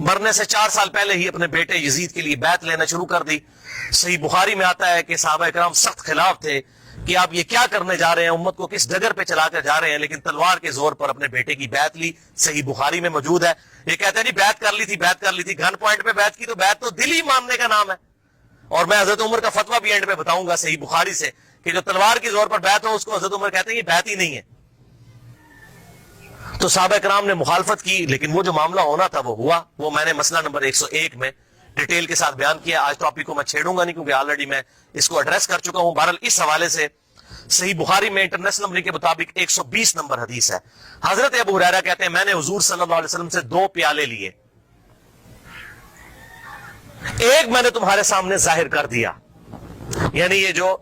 مرنے سے 4 سال پہلے ہی اپنے بیٹے یزید کے لیے بیعت لینا شروع کر دی. صحیح بخاری میں آتا ہے کہ صحابہ کرام سخت خلاف تھے کہ آپ یہ کیا کرنے جا رہے ہیں, امت کو کس ڈگر پہ چلا کر جا رہے ہیں, لیکن تلوار کے زور پر اپنے بیٹے کی بیعت لی. صحیح بخاری میں موجود ہے. یہ کہتے ہیں جی بیعت کر لی تھی, گن پوائنٹ پہ بیعت کی, تو بیعت تو دل ہی ماننے کا نام ہے. اور میں حضرت عمر کا فتویٰ بھی اینڈ پہ بتاؤں گا صحیح بخاری سے کہ جو تلوار کے زور پر بیعت ہو اس کو حضرت عمر کہتے ہیں یہ بیعت ہی نہیں ہے. تو صحابہ کرام نے مخالفت کی, لیکن وہ جو معاملہ ہونا تھا وہ ہوا. وہ میں نے مسئلہ نمبر 101 میں ڈیٹیل کے ساتھ بیان کیا. آج ٹاپک کو میں چھیڑوں گا نہیں کیونکہ آلریڈی میں اس کو ایڈریس کر چکا ہوں. بہرحال اس حوالے سے صحیح بخاری میں انٹرنیشنل نمبر کے مطابق 120 نمبر حدیث ہے. حضرت ابو ہریرہ کہتے ہیں میں نے حضور صلی اللہ علیہ وسلم سے 2 پیالے لیے, ایک میں نے تمہارے سامنے ظاہر کر دیا, یعنی یہ جو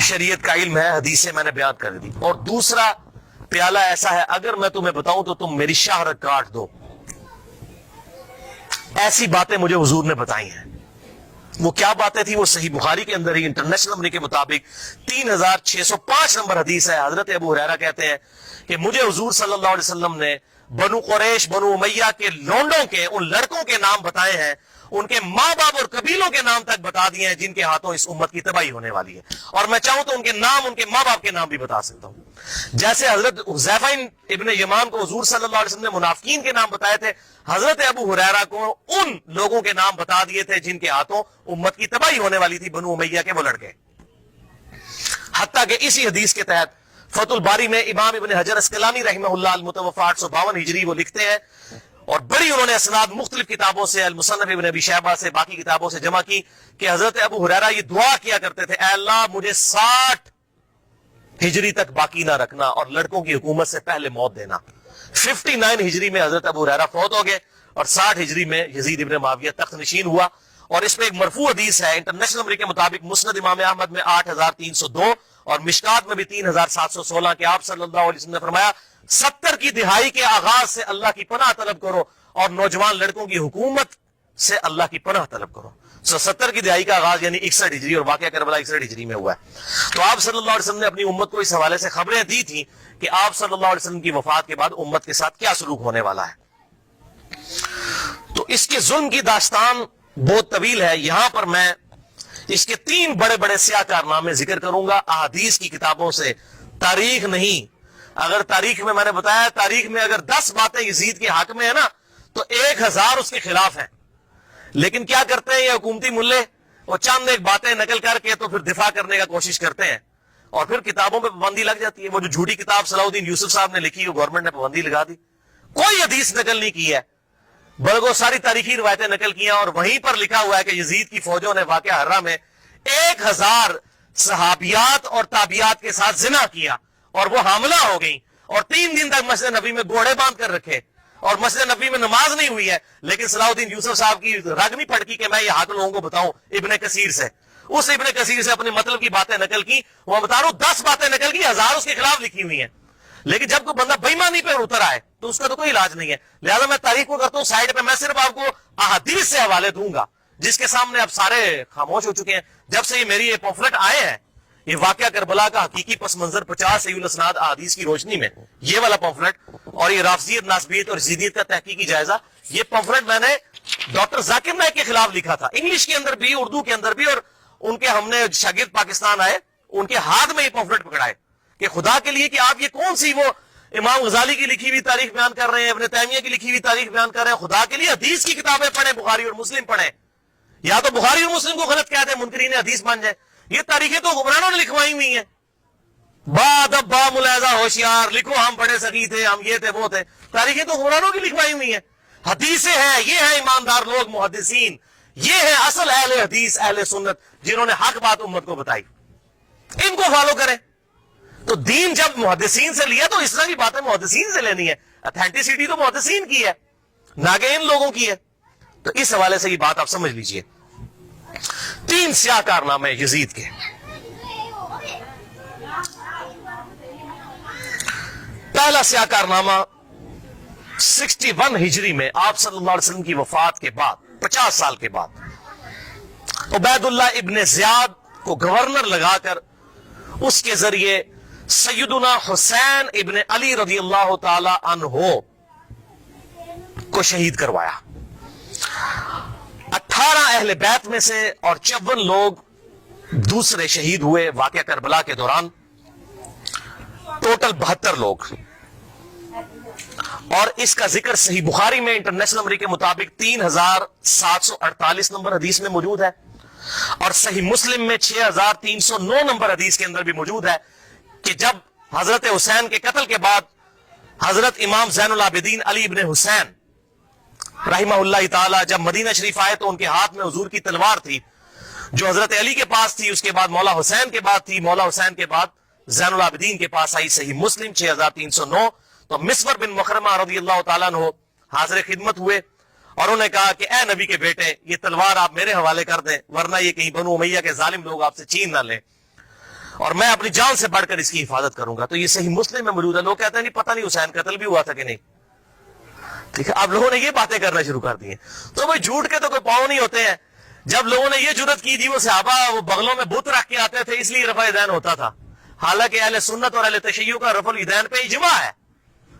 شریعت کا علم ہے, حدیثیں میں نے بیان کر دی, اور دوسرا پیالہ ایسا ہے اگر میں تمہیں بتاؤں تو تم میری شہرت کاٹ دو. ایسی باتیں مجھے حضور نے بتائی ہیں. وہ کیا باتیں تھی؟ وہ صحیح بخاری کے اندر ہی انٹرنیشنل نمبر کے مطابق 3605 نمبر حدیث ہے. حضرت ابو ہریرہ کہتے ہیں کہ مجھے حضور صلی اللہ علیہ وسلم نے بنو قریش بنو امیہ کے لونڈوں کے ان لڑکوں کے نام بتائے ہیں, ان کے ماں باپ اور قبیلوں کے نام تک بتا دیے ہیں جن کے ہاتھوں اس امت کی تباہی ہونے والی ہے. اور میں چاہوں تو ان کے نام, ان کے ماں باپ کے نام بھی بتا سکتا ہوں. جیسے حضرت حذیفہ ابن یمان کو حضور صلی اللہ علیہ وسلم نے منافقین کے نام بتائے تھے, حضرت ابو ہریرہ کو ان لوگوں کے نام بتا دیے تھے جن کے ہاتھوں امت کی تباہی ہونے والی تھی, بنو امیہ کے وہ لڑکے. حتیٰ کہ اسی حدیث کے تحت فتح الباری میں امام ابن حجر اسقلانی رحمہ اللہ المتوفی 852 ہجری وہ لکھتے ہیں, اور بڑی انہوں نے اسناد مختلف کتابوں سے, المصنف ابن ابی شیبہ سے, باقی کتابوں سے جمع کی کہ حضرت ابو ہریرہ یہ دعا کیا کرتے تھے, اے اللہ مجھے 60 ہجری تک باقی نہ رکھنا اور لڑکوں کی حکومت سے پہلے موت دینا. 59 ہجری میں حضرت ابو ہریرہ فوت ہو گئے اور 60 ہجری میں یزید ابن معاویہ تخت نشین ہوا. اور اس میں ایک مرفوع حدیث ہے انٹرنیشنل نمبر کے مطابق مسند امام احمد میں 8302 اور مشکات میں بھی 3716 کہ آپ صلی اللہ علیہ وسلم نے فرمایا 70 کی دہائی کے آغاز سے اللہ کی پناہ طلب کرو اور نوجوان لڑکوں کی حکومت سے اللہ کی پناہ طلب کرو. 70 کی دہائی کا آغاز یعنی 61 ہجری, اور واقعہ کربلا 61 ہجری میں ہوا ہے. تو آپ صلی اللہ علیہ وسلم نے اپنی امت کو اس حوالے سے خبریں دی تھیں کہ آپ صلی اللہ علیہ وسلم کی وفات کے بعد امت کے ساتھ کیا سلوک ہونے والا ہے. تو اس کے ظلم کی داستان بہت طویل ہے. یہاں پر میں اس کے 3 بڑے بڑے سیاہ کارنامے ذکر کروں گا احادیث کی کتابوں سے, تاریخ نہیں. اگر تاریخ میں نے بتایا تاریخ میں اگر 10 باتیں یزید کے حق میں ہے نا تو 1000 اس کے خلاف ہیں. لیکن کیا کرتے ہیں یہ حکومتی ملے, وہ چند ایک باتیں نقل کر کے تو پھر دفاع کرنے کا کوشش کرتے ہیں اور پھر کتابوں پہ پابندی لگ جاتی ہے. وہ جو جھوٹی کتاب صلاح الدین یوسف صاحب نے لکھی, وہ گورنمنٹ نے پابندی لگا دی. کوئی حدیث نقل نہیں کی ہے بلکہ ساری تاریخی روایتیں نقل کی ہیں, اور وہیں پر لکھا ہوا ہے کہ یزید کی فوجوں نے واقعہ حرہ میں 1000 صحابیات اور تابعیات کے ساتھ زنا کیا اور وہ حاملہ ہو گئیں, اور 3 دن تک مسجد نبی میں گھوڑے باندھ کر رکھے, اور مسجد نبی میں نماز نہیں ہوئی ہے. لیکن صلاح الدین یوسف صاحب کی رگ نہیں پھڑکی کہ میں یہ حق لوگوں کو بتاؤں. ابن کثیر سے, اس ابن کثیر سے اپنے مطلب کی باتیں نقل کی. وہ بتا رہا ہوں 10 باتیں نقل کی, 1000 اس کے خلاف لکھی ہوئی ہیں. لیکن جب کوئی بندہ بےایمانی پہ اتر آئے تو اس کا تو کوئی علاج نہیں ہے. لہذا میں تاریخ کو کرتا ہوں سائڈ پہ, میں صرف آپ کو احادیث سے حوالے دوں گا جس کے سامنے اب سارے خاموش ہو چکے ہیں. جب سے یہ میری یہ پمفلٹ آئے ہیں, یہ واقعہ کربلا کا حقیقی پس منظر 50 صحیح الاسناد احادیث کی روشنی میں, یہ والا پمفلٹ, اور یہ رافضیت ناسبیت اور یزیدیت کا تحقیقی جائزہ, یہ پمفلٹ میں نے ڈاکٹر ذاکر نائک کے خلاف لکھا تھا, انگلش کے اندر بھی اردو کے اندر بھی. اور ان کے ہم نے شاگرد پاکستان آئے, ان کے ہاتھ میں یہ پمفلٹ پکڑائے کہ خدا کے لیے کہ آپ یہ کون سی وہ امام غزالی کی لکھی ہوئی تاریخ بیان کر رہے ہیں, ابن تیمیہ کی لکھی ہوئی تاریخ بیان کر رہے ہیں. خدا کے لیے حدیث کی کتابیں پڑھیں, بخاری اور مسلم پڑھیں, یا تو بخاری اور مسلم کو غلط کہہ دیں, منکرین حدیث بن جائے. یہ تاریخیں تو حکمرانوں نے لکھوائی ہوئی ہیں. ادب با ملاحظہ ہوشیار لکھو, ہم بڑے سخی تھے, ہم یہ تھے وہ تھے. تاریخیں تو حکمرانوں کی لکھوائی ہوئی ہیں. حدیثیں ہیں, یہ ہیں ایماندار لوگ محدثین, یہ ہیں اصل اہل حدیث اہل سنت جنہوں نے حق بات امت کو بتائی. ان کو فالو کریں. تو دین جب محدثین سے لیا تو اس طرح کی باتیں محدثین سے لینی ہے. اتھینٹسٹی تو محدثین کی ہے, نہ کہ ان لوگوں کی ہے. تو اس حوالے سے یہ بات آپ سمجھ لیجئے. 3 سیاہ کارنامے یزید کے. پہلا سیاہ کارنامہ 61 ہجری میں آپ صلی اللہ علیہ وسلم کی وفات کے بعد 50 سال کے بعد عبید اللہ ابن زیاد کو گورنر لگا کر اس کے ذریعے سیدنا حسین ابن علی رضی اللہ تعالی عنہ کو شہید کروایا. اہل بیت میں سے اور 54 لوگ دوسرے شہید ہوئے واقعہ کربلا کے دوران، ٹوٹل 72 لوگ. اور اس کا ذکر صحیح بخاری میں انٹرنیشنل نمبر کے مطابق 3748 نمبر حدیث میں موجود ہے، اور صحیح مسلم میں 6309 نمبر حدیث کے اندر بھی موجود ہے کہ جب حضرت حسین کے قتل کے بعد حضرت امام زین العابدین علی ابن حسین رحمہ اللہ تعالی جب مدینہ شریف آئے تو ان کے ہاتھ میں حضور کی تلوار تھی جو حضرت علی کے پاس تھی، اس کے بعد مولا حسین کے بعد تھی، مولا حسین کے بعد زین العابدین کے پاس آئی. صحیح مسلم 6309. تو مسور بن مخرمہ رضی اللہ تعالیٰ عنہ حاضر خدمت ہوئے اور انہوں نے کہا کہ اے نبی کے بیٹے، یہ تلوار آپ میرے حوالے کر دیں ورنہ یہ کہیں بنو امیہ کے ظالم لوگ آپ سے چھین نہ لیں، اور میں اپنی جان سے بڑھ کر اس کی حفاظت کروں گا. تو یہ صحیح مسلم میں موجود ہے. لوگ کہتے ہیں نہیں پتہ نہیں حسین قتل بھی ہوا تھا کہ نہیں. ٹھیک ہے، اب لوگوں نے یہ باتیں کرنا شروع کر دی ہیں. تو بھائی جھوٹ کے تو کوئی پاؤں نہیں ہوتے ہیں. جب لوگوں نے یہ جرت کی تھی وہ صحابہ وہ بغلوں میں بت رکھ کے آتے تھے اس لیے رفع یدین ہوتا تھا، حالانکہ اہل سنت اور اہل تشیع کا رفع الیدین پہ اجماع ہے،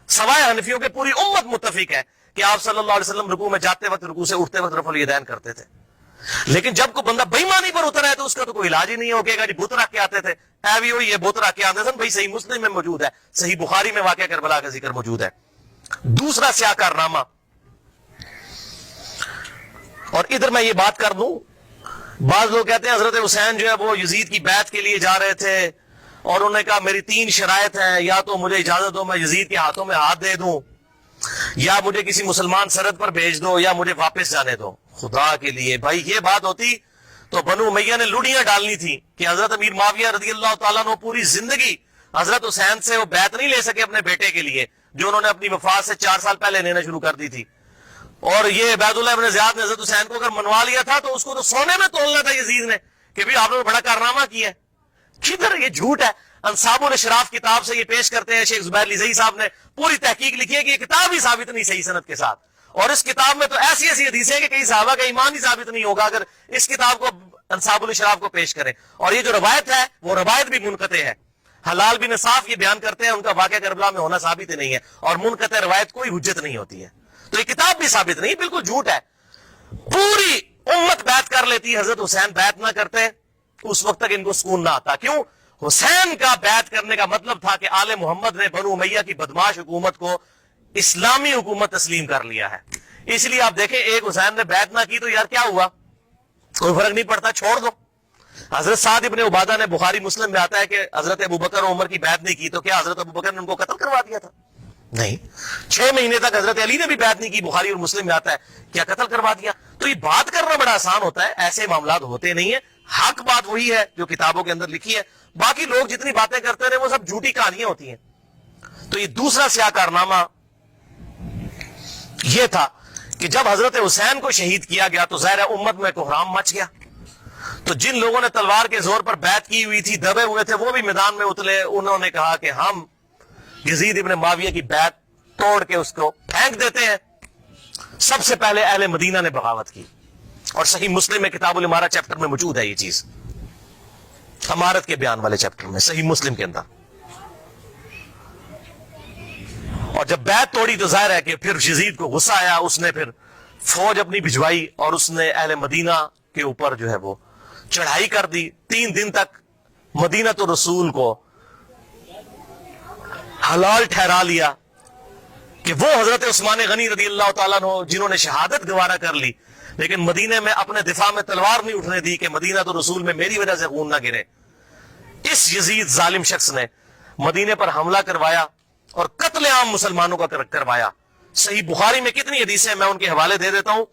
سوائے حنفیوں کے پوری امت متفق ہے کہ آپ صلی اللہ علیہ وسلم رکوع میں جاتے وقت رکوع سے اٹھتے وقت رفع الیدین کرتے تھے. لیکن جب کوئی بندہ بے ایمانی پر اترا ہے تو اس کا تو کوئی علاج ہی نہیں ہے. وہ کہے گا جی بت رکھ کے آتے تھے، اے بھی ہوئی یہ بت رکھ کے آتے تھے. بھائی صحیح مسلم میں موجود ہے، صحیح بخاری میں واقعہ کربلا کا ذکر موجود ہے. دوسرا سیاہ کارنامہ، اور ادھر میں یہ بات کر دوں، بعض لوگ کہتے ہیں حضرت حسین جو ہے وہ یزید کی بیعت کے لیے جا رہے تھے اور انہوں نے کہا میری 3 شرائط ہیں، یا تو مجھے اجازت دو میں یزید کے ہاتھوں میں ہاتھ دے دوں، یا مجھے کسی مسلمان سرحد پر بھیج دو، یا مجھے واپس جانے دو. خدا کے لیے بھائی یہ بات ہوتی تو بنو امیہ نے لوڑیاں ڈالنی تھی کہ حضرت امیر معاویہ رضی اللہ تعالیٰ عنہ پوری زندگی حضرت حسین سے وہ بیعت نہیں لے سکے اپنے بیٹے کے لیے جو انہوں نے اپنی وفات سے 4 سال پہلے لینا شروع کر دی تھی. اور یہ عبید اللہ ابن زیاد نے حضرت حسین کو اگر منوا لیا تھا تو اس کو تو سونے میں تولنا تھا یزید نے کہ بھی آپ نے بڑا کارنامہ کیا ہے. کدھر یہ جھوٹ ہے. انصاب الاشراف کتاب سے یہ پیش کرتے ہیں، شیخ زبیر علیزئی صاحب نے پوری تحقیق لکھی ہے کہ یہ کتاب ہی ثابت نہیں صحیح سند کے ساتھ، اور اس کتاب میں تو ایسی ایسی حدیثیں کہ کئی صحابہ کا ایمان ہی ثابت نہیں ہوگا اگر اس کتاب کو انصاب الاشراف کو پیش کریں. اور یہ جو روایت ہے وہ روایت بھی منقطع ہے. حلال بن صاف یہ بیان کرتے ہیں ان کا واقعہ کربلا میں ہونا ثابت ہی نہیں ہے، اور منقطع روایت کوئی حجت نہیں ہوتی ہے. تو یہ کتاب بھی ثابت نہیں، بالکل جھوٹ ہے. پوری امت بیعت کر لیتی، حضرت حسین بیعت نہ کرتے اس وقت تک ان کو سکون نہ آتا. کیوں؟ حسین کا بیعت کرنے کا مطلب تھا کہ آل محمد نے بنو امیہ کی بدماش حکومت کو اسلامی حکومت تسلیم کر لیا ہے. اس لیے آپ دیکھیں ایک حسین نے بیعت نہ کی تو یار کیا ہوا، کوئی فرق نہیں پڑتا، چھوڑ دو. حضرت سعد ابن عبادہ نے بخاری مسلم میں آتا ہے کہ حضرت ابوبکر اور عمر کی بیعت نہیں کی تو کیا حضرت ابوبکر نے ان کو قتل کروا دیا تھا؟ نہیں. 6 مہینے تک حضرت علی نے بھی بیعت نہیں کی، بخاری اور مسلم میں آتا ہے، کیا قتل کروا دیا؟ تو یہ بات کرنا بڑا آسان ہوتا ہے، ایسے معاملات ہوتے نہیں ہیں. حق بات وہی ہے جو کتابوں کے اندر لکھی ہے، باقی لوگ جتنی باتیں کرتے رہے وہ سب جھوٹی کہانیاں ہوتی ہیں. تو یہ دوسرا سیاہ کارنامہ یہ تھا کہ جب حضرت حسین کو شہید کیا گیا تو ظاہر امت میں کوحرام مچ گیا. تو جن لوگوں نے تلوار کے زور پر بیعت کی ہوئی تھی، دبے ہوئے تھے، وہ بھی میدان میں اترے. انہوں نے کہا کہ ہم یزید ابن معاویہ کی بیعت توڑ کے اس کو پھینک دیتے ہیں. سب سے پہلے اہل مدینہ نے بغاوت کی، اور صحیح مسلم میں کتاب الامارہ چیپٹر میں موجود ہے یہ چیز، امارت کے بیان والے چیپٹر میں صحیح مسلم کے اندر. اور جب بیعت توڑی تو ظاہر ہے کہ پھر یزید کو غصہ آیا، اس نے پھر فوج اپنی بھجوائی اور اس نے اہل مدینہ کے اوپر جو ہے وہ چڑھائی کر دی. 3 دن تک مدینہ تو رسول کو حلال ٹھہرا لیا کہ وہ حضرت عثمان غنی رضی اللہ تعالیٰ عنہ جنہوں نے شہادت گوارا کر لی لیکن مدینے میں اپنے دفاع میں تلوار نہیں اٹھنے دی کہ مدینہ تو رسول میں میری وجہ سے خون نہ گرے. اس یزید ظالم شخص نے مدینے پر حملہ کروایا اور قتل عام مسلمانوں کا کروایا. صحیح بخاری میں کتنی حدیثیں میں ان کے حوالے دے دیتا ہوں.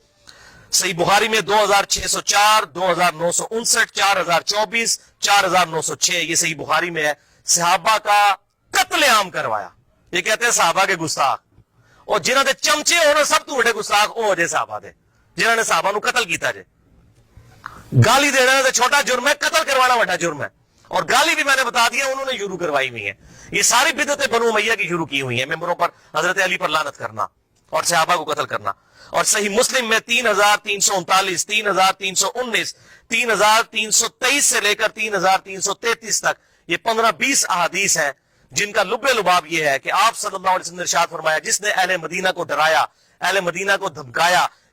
صحیح بخاری میں 2604 2959 4024 4906 یہ صحیح بخاری میں ہے. صحابہ کا قتل عام کروایا. یہ کہتے ہیں صحابہ کے گستاخ، اور جنہوں نے چمچے ہونا سب تو بڑے گستاخ وہ جے صحابہ دے جنہوں نے صحابہ نو قتل کیتا جے. گالی دینا تو چھوٹا جرم ہے، قتل کروانا بڑا جرم ہے. اور گالی بھی میں نے بتا دیا انہوں نے شروع کروائی ہوئی ہے. یہ ساری بدعتیں بنو امیہ کی شروع کی ہوئی ہیں، ممبروں پر حضرت علی پر لعنت کرنا اور صحابہ کو قتل کرنا. اور صحیح مسلم میں 3339 3319 3323 سے لے کر 3333 تک یہ 15-20 احادیث ہیں جن کا لب لباب یہ ہے کہ آپ صلی اللہ علیہ وسلم نے ارشاد فرمایا جس نے اہل مدینہ کو ڈرایا، اہل مدینہ کو دھمکایا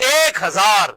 1000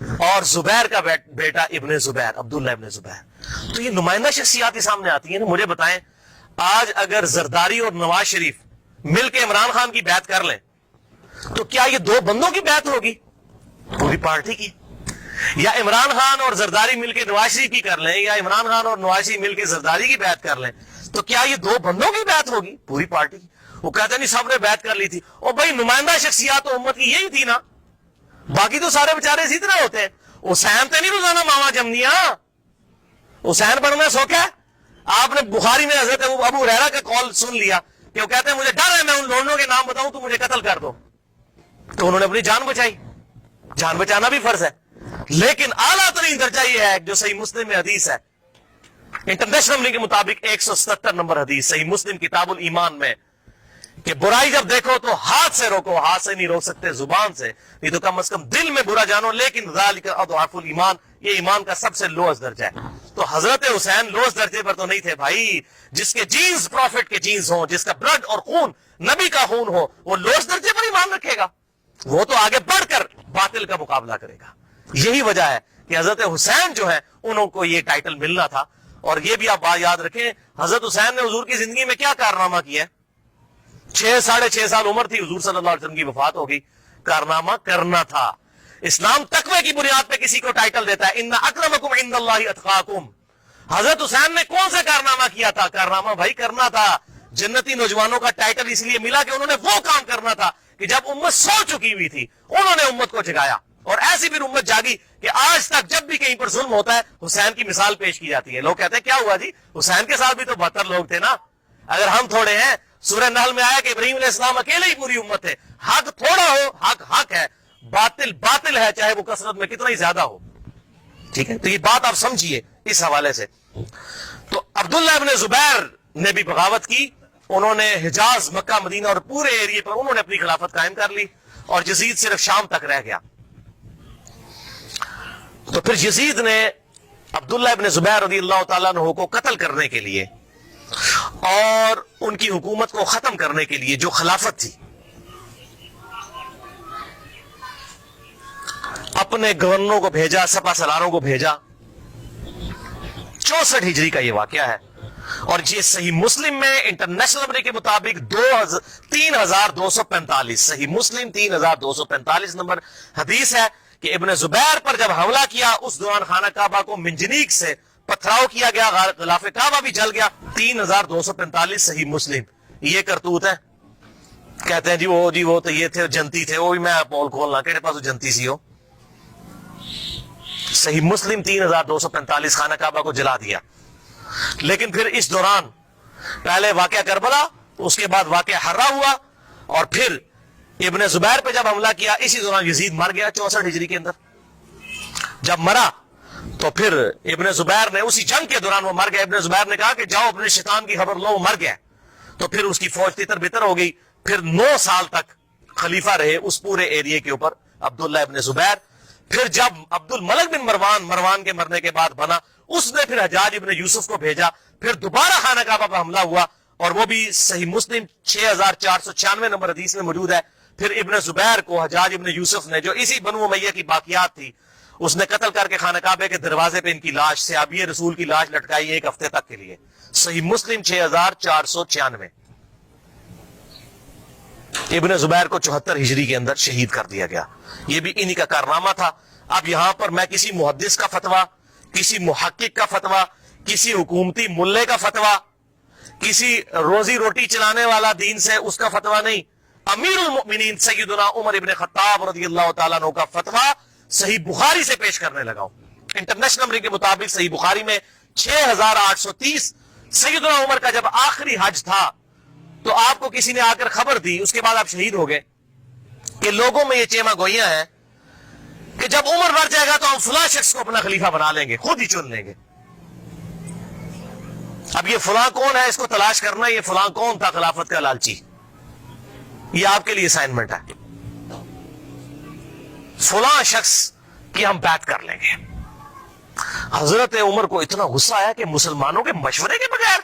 اور زبیر کا بیٹا ابن زبیر, عبداللہ ابن زبیر. تو یہ نمائندہ شخصیات ہی سامنے آتی ہیں نا. مجھے بتائیں, آج اگر زرداری اور نواز شریف مل کے عمران خان کی بیعت کر لیں تو کیا یہ دو بندوں کی بیعت ہوگی؟ پوری پارٹی کی. یا عمران خان اور زرداری مل کے نواز شریف کی کر لیں, یا عمران خان اور نواز شریف مل کے زرداری کی بیعت کر لیں, تو کیا یہ دو بندوں کی بیعت ہوگی؟ پوری پارٹی کی. وہ کہتے ہیں نہیں سب نے بیعت کر لی تھی. اور بھائی نمائندہ شخصیات تو امت کی یہی تھی نا, باقی تو سارے بیچارے اسی طرح ہوتے ہیں. حسین تے نہیں روزانہ ماما جمنیا, حسین بننا سوکھ ہے. آپ نے بخاری میں حضرت ابو ہریرہ کا قول سن لیا کہ وہ کہتے ہیں مجھے ڈر ہے میں ان لوگوں کے نام بتاؤں تو مجھے قتل کر دو, تو انہوں نے اپنی جان بچائی. جان بچانا بھی فرض ہے, لیکن اعلیٰ ترین درجہ یہ ہے جو صحیح مسلم میں حدیث ہے, انٹرنیشنل کے مطابق 177 نمبر حدیث صحیح مسلم کتاب الایمان میں, کہ برائی جب دیکھو تو ہاتھ سے روکو. ہاتھ سے نہیں روک سکتے, زبان سے, نہیں تو کم از کم دل میں برا جانو. لیکن ذالک اضعف الایمان, یہ ایمان کا سب سے لوئسٹ درجہ ہے. تو حضرت حسین لوئسٹ درجے پر تو نہیں تھے بھائی. جس کے جینز پروفٹ کے جینز ہوں, جس کا بلڈ اور خون نبی کا خون ہو, وہ لوئسٹ درجے پر ایمان رکھے گا. وہ تو آگے بڑھ کر باطل کا مقابلہ کرے گا. یہی وجہ ہے کہ حضرت حسین جو ہے انہوں کو یہ ٹائٹل ملنا تھا. اور یہ بھی آپ بات یاد رکھیں, حضرت حسین نے حضور کی زندگی میں کیا کارنامہ کیا ہے. 6.5 سال عمر تھی, حضور صلی اللہ علیہ وسلم کی وفات ہو گئی. کارنامہ کرنا تھا. اسلام تقوی کی بنیاد پہ کسی کو ٹائٹل دیتا ہے, ان اکرمکم عند اللہ اتقاکم. حضرت حسین نے کون سا کارنامہ کیا تھا؟ کارنامہ بھائی کرنا تھا. جنتی نوجوانوں کا ٹائٹل اس لیے ملا کہ انہوں نے وہ کام کرنا تھا کہ جب امت سو چکی ہوئی تھی انہوں نے امت کو جگایا. اور ایسی بھی امت جاگی کہ آج تک جب بھی کہیں پر ظلم ہوتا ہے حسین کی مثال پیش کی جاتی ہے. لوگ کہتے ہیں کیا ہوا جی, حسین کے ساتھ بھی تو 72 لوگ تھے نا. اگر ہم تھوڑے ہیں, سورہ نحل میں آیا کہ ابراہیم علیہ السلام اکیلے ہی پوری امت ہے. حق تھوڑا ہو, حق حق ہے, باطل باطل ہے, چاہے وہ کثرت میں کتنا ہی زیادہ ہو. ٹھیک ہے, تو یہ بات آپ سمجھیے اس حوالے سے. تو عبداللہ ابن زبیر نے بھی بغاوت کی. انہوں نے حجاز, مکہ, مدینہ اور پورے ایریے پر انہوں نے اپنی خلافت قائم کر لی, اور یزید صرف شام تک رہ گیا. تو پھر یزید نے عبداللہ ابن زبیر رضی اللہ تعالیٰ عنہ کو قتل کرنے کے لیے اور ان کی حکومت کو ختم کرنے کے لیے جو خلافت تھی, اپنے گورنروں کو بھیجا, سپہ سالاروں کو بھیجا. 64 ہجری کا یہ واقعہ ہے. اور یہ صحیح مسلم میں انٹرنیشنل نمبر کے مطابق 3245, صحیح مسلم 3245 نمبر حدیث ہے کہ ابن زبیر پر جب حملہ کیا اس دوران خانہ کعبہ کو منجنیق سے پتھراؤ کیا گیا, غلاف کعبہ بھی جل گیا. 3245 صحیح مسلم. یہ کرتوت ہے. کہتے ہیں جی وہ تو یہ تھے جنتی تھے, وہ بھی میں پول کھولنا کہ پاس جنتی سی ہو. صحیح مسلم 3245 خانہ کعبہ کو جلا دیا. لیکن پھر اس دوران پہلے واقعہ کربلا, اس کے بعد واقعہ حرہ ہوا, اور پھر ابن زبیر پہ جب حملہ کیا اسی دوران یزید مر گیا 64 ہجری کے اندر. جب مرا تو پھر ابن زبیر نے اسی جنگ کے دوران وہ مر گیا. ابن زبیر نے کہا کہ جاؤ اپنے شیطان کی خبر لو, وہ مر گیا. تو پھر اس کی فوج تتر بتر ہو گئی. پھر 9 سال تک خلیفہ رہے اس پورے ایریے کے اوپر عبداللہ ابن زبیر. پھر جب عبد الملک بن مروان کے مرنے کے بعد بنا, اس نے پھر حجاج ابن یوسف کو بھیجا. پھر دوبارہ خانہ کعبہ پر حملہ ہوا, اور وہ بھی صحیح مسلم 6496 نمبر حدیث میں موجود ہے. پھر ابن زبیر کو حجاج ابن یوسف نے, جو اسی بنو امیہ کی باقیات تھی, اس نے قتل کر کے خانہ کعبے کے دروازے پہ ان کی لاش, صحابی رسول کی لاش لٹکائی 1 ہفتے تک کے لیے. صحیح مسلم 6496. ابن زبیر کو 74 ہجری کے اندر شہید کر دیا گیا. یہ بھی انہی کا کارنامہ تھا. اب یہاں پر میں کسی محدث کا فتویٰ, کسی محقق کا فتویٰ, کسی حکومتی ملے کا فتویٰ, کسی روزی روٹی چلانے والا دین سے اس کا فتویٰ نہیں, امیر المؤمنین سیدنا عمر ابن خطاب رضی اللہ تعالیٰ عنہ کا فتویٰ صحیح بخاری سے پیش کرنے لگا ہوں. انٹرنیشنل نمبر کے مطابق صحیح بخاری میں 6830, سیدنا عمر کا جب آخری حج تھا تو آپ کو کسی نے آ کر خبر دی, اس کے بعد آپ شہید ہو گئے, کہ لوگوں میں یہ چیما گوئیاں ہیں کہ جب عمر مر جائے گا تو ہم فلاں شخص کو اپنا خلیفہ بنا لیں گے, خود ہی چن لیں گے. اب یہ فلاں کون ہے, اس کو تلاش کرنا, یہ فلاں کون تھا خلافت کا لالچی. یہ آپ کے لیے اسائنمنٹ ہے. فلاں شخص کی ہم بیعت کر لیں گے. حضرت عمر کو اتنا غصہ آیا کہ مسلمانوں کے مشورے کے بغیر,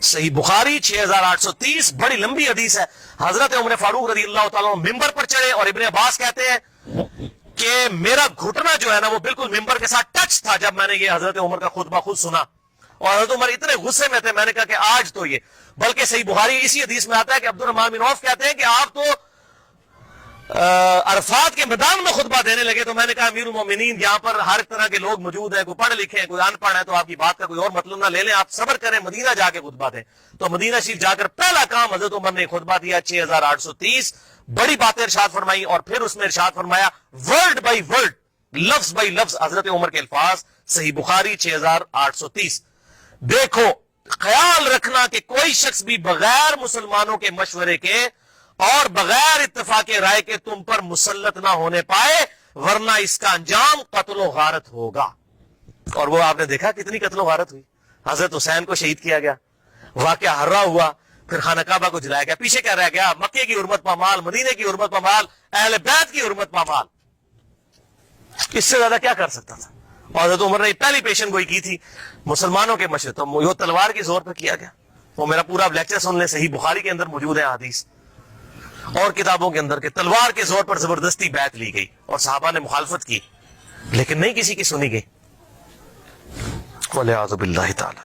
صحیح بخاری 6830, بڑی لمبی حدیث ہے. حضرت عمر فاروق رضی اللہ تعالیٰ عنہ ممبر پر چڑھے, اور ابن عباس کہتے ہیں کہ میرا گھٹنا جو ہے نا وہ بالکل ممبر کے ساتھ ٹچ تھا جب میں نے یہ حضرت عمر کا خطبہ خود سنا. اور حضرت عمر اتنے غصے میں تھے, میں نے کہا کہ آج تو یہ, بلکہ صحیح بخاری اسی حدیث میں آتا ہے کہ عبد الرحمن بن عوف کہتے ہیں کہ آپ تو عرفات کے میدان میں خطبہ دینے لگے. تو میں نے کہا امیر المومنین یہاں پر ہر طرح کے لوگ موجود ہیں, کوئی پڑھ لکھے ہیں, کوئی ان پڑھ ہے, تو آپ کی بات کا کوئی اور مطلب نہ لے لیں, آپ صبر کریں, مدینہ جا کے خطبہ دیں. تو مدینہ شریف جا کر پہلا کام حضرت عمر نے خطبہ دیا 6830 بڑی باتیں ارشاد فرمائی, اور پھر اس میں ارشاد فرمایا ورڈ بائی ورڈ, لفظ بائی لفظ حضرت عمر کے الفاظ, صحیح بخاری 6830. دیکھو خیال رکھنا کہ کوئی شخص بھی بغیر مسلمانوں کے مشورے کے اور بغیر اتفاق رائے کے تم پر مسلط نہ ہونے پائے, ورنہ اس کا انجام قتل و غارت ہوگا. اور وہ آپ نے دیکھا کتنی قتل و غارت ہوئی. حضرت حسین کو شہید کیا گیا, واقعہ ہررا ہوا, پھر خانہ کعبہ کو جلایا گیا. پیچھے کیا رہ گیا؟ مکے کی حرمت پامال, مدینے کی حرمت پامال, اہل بیت کی حرمت پامال. اس سے زیادہ کیا کر سکتا تھا؟ اور حضرت عمر نے پہلی پیشن گوئی کی تھی مسلمانوں کے مشورے, تو وہ تلوار کے زور پہ کیا گیا. وہ میرا پورا لیکچر سن لیں, صحیح بخاری کے اندر موجود ہے حدیث اور کتابوں کے اندر, کہ تلوار کے زور پر زبردستی بیعت لی گئی اور صحابہ نے مخالفت کی, لیکن نہیں کسی کی سنی گئی. وَلِعَاذُ بِاللَّهِ تعالی.